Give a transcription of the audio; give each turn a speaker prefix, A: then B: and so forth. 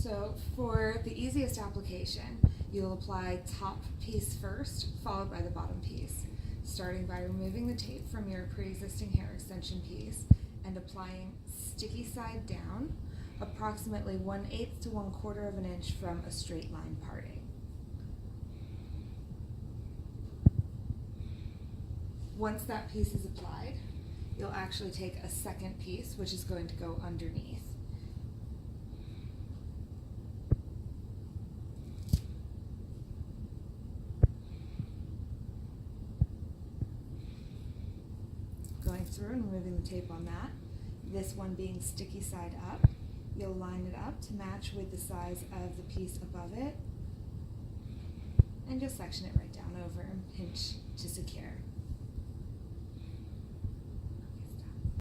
A: So for the easiest application, you'll apply top piece first, followed by the bottom piece, starting by removing the tape from your pre-existing hair extension piece and applying sticky side down, approximately 1/8 to 1/4 of an inch from a straight line parting. Once that piece is applied, you'll actually take a second piece, which is going to go underneath. Going through and removing the tape on that, this one being sticky side up, you'll line it up to match with the size of the piece above it, and just section it right down over and pinch to secure.